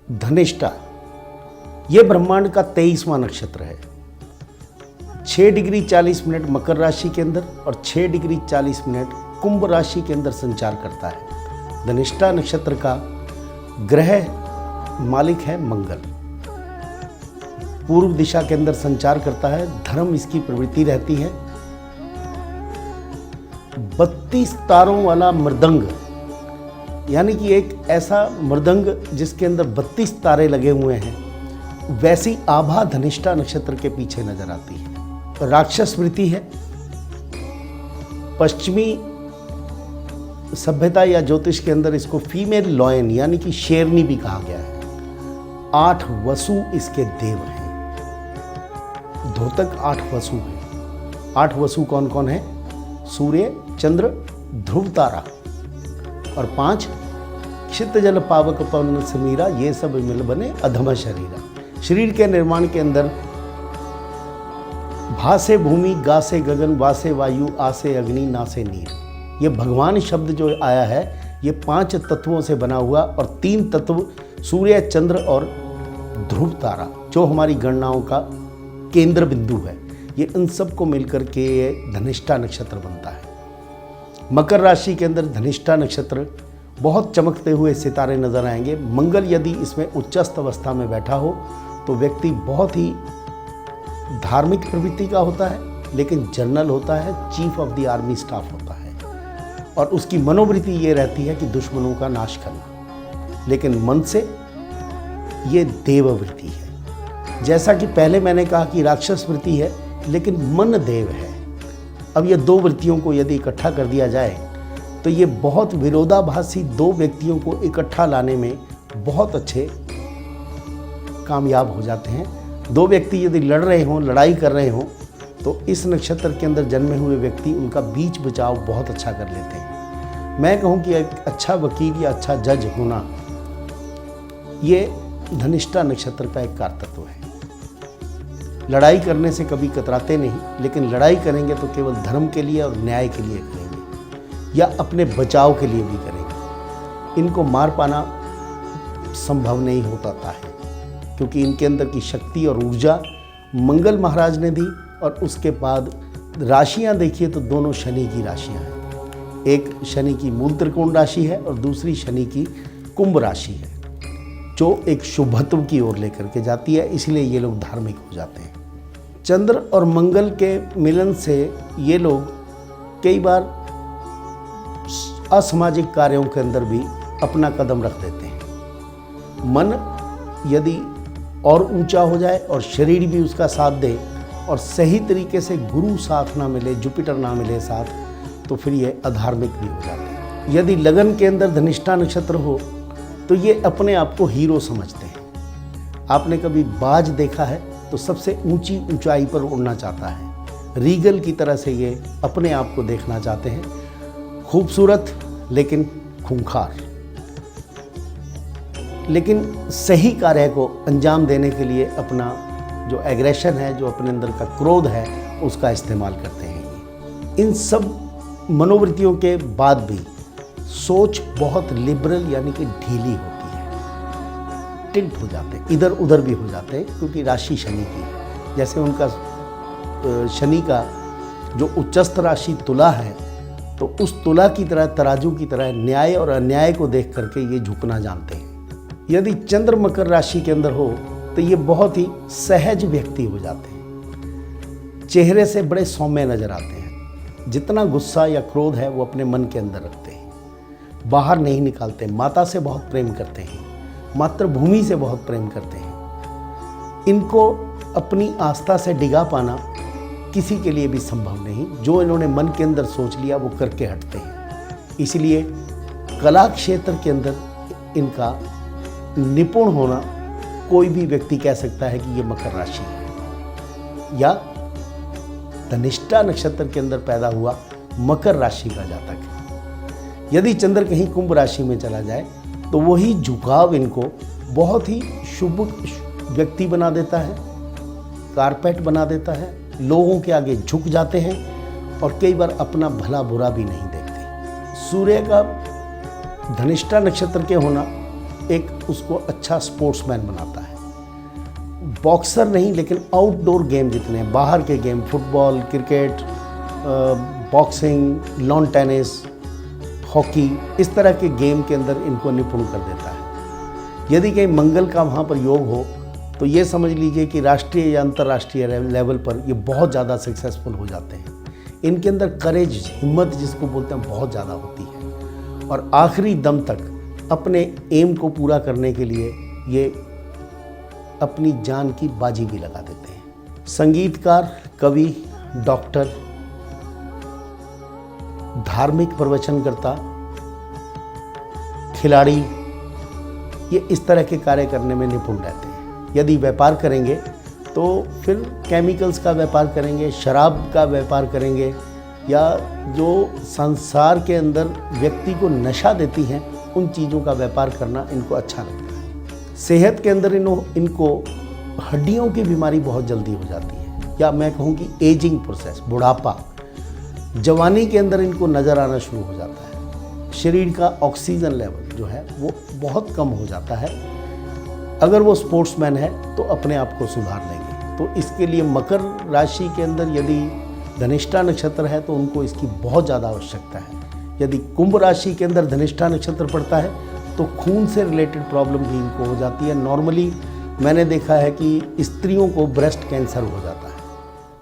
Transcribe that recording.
धनिष्ठा ये ब्रह्मांड का 23वां नक्षत्र है। 6 डिग्री 40 मिनट मकर राशि के अंदर और 6 डिग्री 40 मिनट कुंभ राशि के अंदर संचार करता है। धनिष्ठा नक्षत्र का ग्रह मालिक है मंगल। पूर्व दिशा के अंदर संचार करता है। धर्म इसकी प्रवृत्ति रहती है। 32 तारों वाला मृदंग, यानी कि एक ऐसा मृदंग जिसके अंदर 32 तारे लगे हुए हैं, वैसी आभा धनिष्ठा नक्षत्र के पीछे नजर आती है। राक्षस वृत्ति है। पश्चिमी सभ्यता या ज्योतिष के अंदर इसको फीमेल लॉयन यानी कि शेरनी भी कहा गया है। 8 वसु इसके देव हैं। धोतक 8 वसु हैं। 8 वसु कौन कौन है? सूर्य, चंद्र, ध्रुव तारा और 5 क्षित जल पावक पवन समीरा, ये सब मिल बने अधम शरीरा। शरीर के निर्माण के अंदर भासे भूमि, गासे गगन, वासे वायु, आसे अग्नि, नासे नीर, ये भगवान शब्द जो आया है ये 5 तत्वों से बना हुआ और 3 तत्व सूर्य, चंद्र और ध्रुव तारा जो हमारी गणनाओं का केंद्र बिंदु है, ये इन सब को मिलकर के ये धनिष्ठा नक्षत्र बनता है। मकर राशि के अंदर धनिष्ठा नक्षत्र बहुत चमकते हुए सितारे नजर आएंगे। मंगल यदि इसमें उच्चस्थ अवस्था में बैठा हो तो व्यक्ति बहुत ही धार्मिक प्रवृत्ति का होता है, लेकिन जनरल होता है, chief of the army staff होता है और उसकी मनोवृत्ति ये रहती है कि दुश्मनों का नाश करना, लेकिन मन से ये देववृत्ति है। जैसा कि पहले मैंने कहा कि राक्षस वृत्ति है, लेकिन मन देव है। अब ये 2 वृत्तियों को यदि इकट्ठा कर दिया जाए तो ये बहुत विरोधाभासी 2 व्यक्तियों को इकट्ठा लाने में बहुत अच्छे कामयाब हो जाते हैं। 2 व्यक्ति यदि लड़ रहे हों, लड़ाई कर रहे हों, तो इस नक्षत्र के अंदर जन्मे हुए व्यक्ति उनका बीच बचाव बहुत अच्छा कर लेते हैं। मैं कहूँ कि एक अच्छा वकील या अच्छा जज होना ये धनिष्ठा नक्षत्र का एक कारतत्व है। लड़ाई करने से कभी कतराते नहीं, लेकिन लड़ाई करेंगे तो केवल धर्म के लिए और न्याय के लिए करेंगे या अपने बचाव के लिए भी करेंगे। इनको मार पाना संभव नहीं हो पाता है, क्योंकि इनके अंदर की शक्ति और ऊर्जा मंगल महाराज ने दी। और उसके बाद राशियां देखिए तो दोनों शनि की राशियां हैं। एक शनि की मूल त्रिकोण राशि है और दूसरी शनि की कुंभ राशि है, जो एक शुभत्व की ओर लेकर के जाती है। इसलिए ये लोग धार्मिक हो जाते हैं। चंद्र और मंगल के मिलन से ये लोग कई बार असामाजिक कार्यों के अंदर भी अपना कदम रख देते हैं। मन यदि और ऊंचा हो जाए और शरीर भी उसका साथ दे और सही तरीके से गुरु साथ ना मिले, जुपिटर ना मिले साथ, तो फिर ये अधार्मिक भी हो जाते हैं। यदि लगन के अंदर धनिष्ठा नक्षत्र हो तो ये अपने आप को हीरो समझते हैं। आपने कभी बाज देखा है तो सबसे ऊंची ऊंचाई पर उड़ना चाहता है। रीगल की तरह से ये अपने आप को देखना चाहते हैं। खूबसूरत लेकिन खूंखार, लेकिन सही कार्य को अंजाम देने के लिए अपना जो एग्रेशन है, जो अपने अंदर का क्रोध है, उसका इस्तेमाल करते हैं। इन सब मनोवृत्तियों के बाद भी सोच बहुत लिबरल यानी कि ढीली होती है। टिल्ट हो जाते हैं, इधर उधर भी हो जाते हैं, क्योंकि राशि शनि की है। जैसे उनका शनि का जो उच्चस्थ राशि तुला है, तो उस तुला की तरह, तराजू की तरह न्याय और अन्याय को देख करके ये झुकना जानते हैं। यदि चंद्र मकर राशि के अंदर हो तो ये बहुत ही सहज व्यक्ति हो जाते हैं। चेहरे से बड़े सौम्य नजर आते हैं। जितना गुस्सा या क्रोध है वो अपने मन के अंदर रखते हैं, बाहर नहीं निकालते। माता से बहुत प्रेम करते हैं, मातृभूमि से बहुत प्रेम करते हैं। इनको अपनी आस्था से डिगा पाना किसी के लिए भी संभव नहीं। जो इन्होंने मन के अंदर सोच लिया वो करके हटते हैं। इसलिए कला क्षेत्र के अंदर इनका निपुण होना कोई भी व्यक्ति कह सकता है कि ये मकर राशि है या धनिष्ठा नक्षत्र के अंदर पैदा हुआ मकर राशि का जातक है। यदि चंद्र कहीं कुंभ राशि में चला जाए तो वही झुकाव इनको बहुत ही शुभ व्यक्ति बना देता है, कारपेट बना देता है। लोगों के आगे झुक जाते हैं और कई बार अपना भला बुरा भी नहीं देखते। सूर्य का धनिष्ठा नक्षत्र के होना एक उसको अच्छा स्पोर्ट्समैन बनाता है। बॉक्सर नहीं, लेकिन आउटडोर गेम जितने हैं, बाहर के game, football, cricket, boxing, lawn tennis, hockey, इस तरह के गेम के अंदर इनको निपुण कर देता है। यदि कहीं मंगल का वहाँ पर योग हो तो ये समझ लीजिए कि राष्ट्रीय या अंतर्राष्ट्रीय लेवल पर ये बहुत ज़्यादा सक्सेसफुल हो जाते हैं। इनके अंदर करेज, हिम्मत जिसको बोलते हैं, बहुत ज़्यादा होती है और आखिरी दम तक अपने एम को पूरा करने के लिए ये अपनी जान की बाजी भी लगा देते हैं। संगीतकार, कवि, डॉक्टर, धार्मिक प्रवचनकर्ता, खिलाड़ी, ये इस तरह के कार्य करने में निपुण रहते हैं। यदि व्यापार करेंगे तो फिर केमिकल्स का व्यापार करेंगे, शराब का व्यापार करेंगे, या जो संसार के अंदर व्यक्ति को नशा देती हैं उन चीज़ों का व्यापार करना इनको अच्छा लगता है। सेहत के अंदर इनको हड्डियों की बीमारी बहुत जल्दी हो जाती है, या मैं कहूँ कि एजिंग प्रोसेस, बुढ़ापा, जवानी के अंदर इनको नज़र आना शुरू हो जाता है। शरीर का ऑक्सीजन लेवल जो है वो बहुत कम हो जाता है। अगर वो स्पोर्ट्समैन है तो अपने आप को सुधार लेंगे। तो इसके लिए मकर राशि के अंदर यदि धनिष्ठा नक्षत्र है तो उनको इसकी बहुत ज़्यादा आवश्यकता है। यदि कुंभ राशि के अंदर धनिष्ठा नक्षत्र पड़ता है तो खून से रिलेटेड प्रॉब्लम भी इनको हो जाती है। नॉर्मली मैंने देखा है कि स्त्रियों को ब्रेस्ट कैंसर हो जाता है।